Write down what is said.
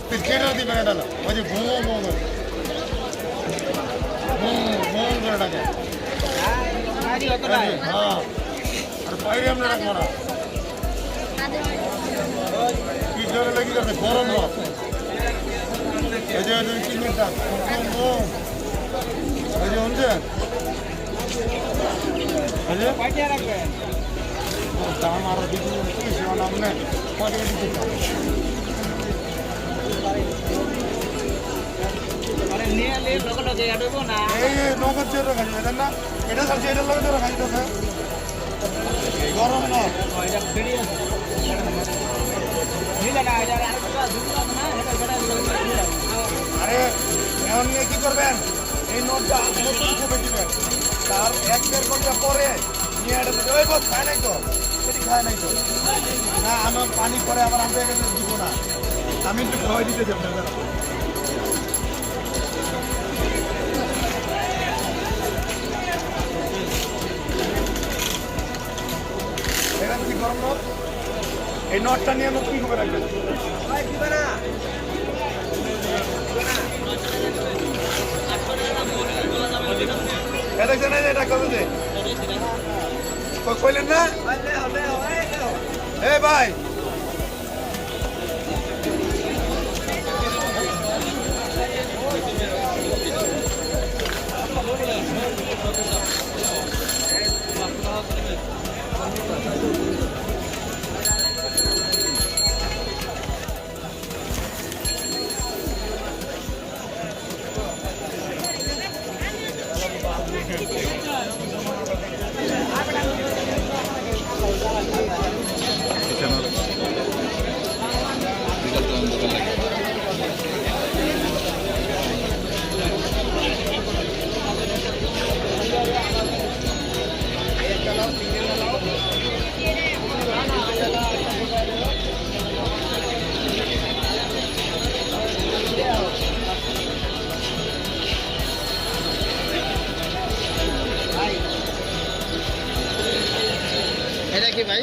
কেটে দিবেন এটা না ওই যে ভুঁ ভুঁ করে ভুঁ করে ডাকে হ্যাঁ আর বাইরে আমরা রাখবো না কি জোরে লেগে গেছে গরম রস এই যে চিনিটা এই যে শুনছেন দাম আরো দিদি নাম নেই নগদ চেয়ে খাই এটা না এটা সবচেয়ে এটার লগে ধরে খাইতেছে গরম না আরে এখন নিয়ে কি করবেন এই নোটটা নতুন চেপে দিবেন তার 1-1.5 ঘন্টা পরে নিয়ে এটা ওই বস খায় নাই তো সেটি খায় নাই তো না আমার পানি পরে আবার আমাদের কাছে দিব না আমি একটু খাওয়াই দিতে চাই আপনার এখানে কি গরম নোট এই নোটটা নিয়ে নোট কি করে রাখবেন দেখছেন এটা কত দে কইলেন না এ ভাই এটা কি ভাই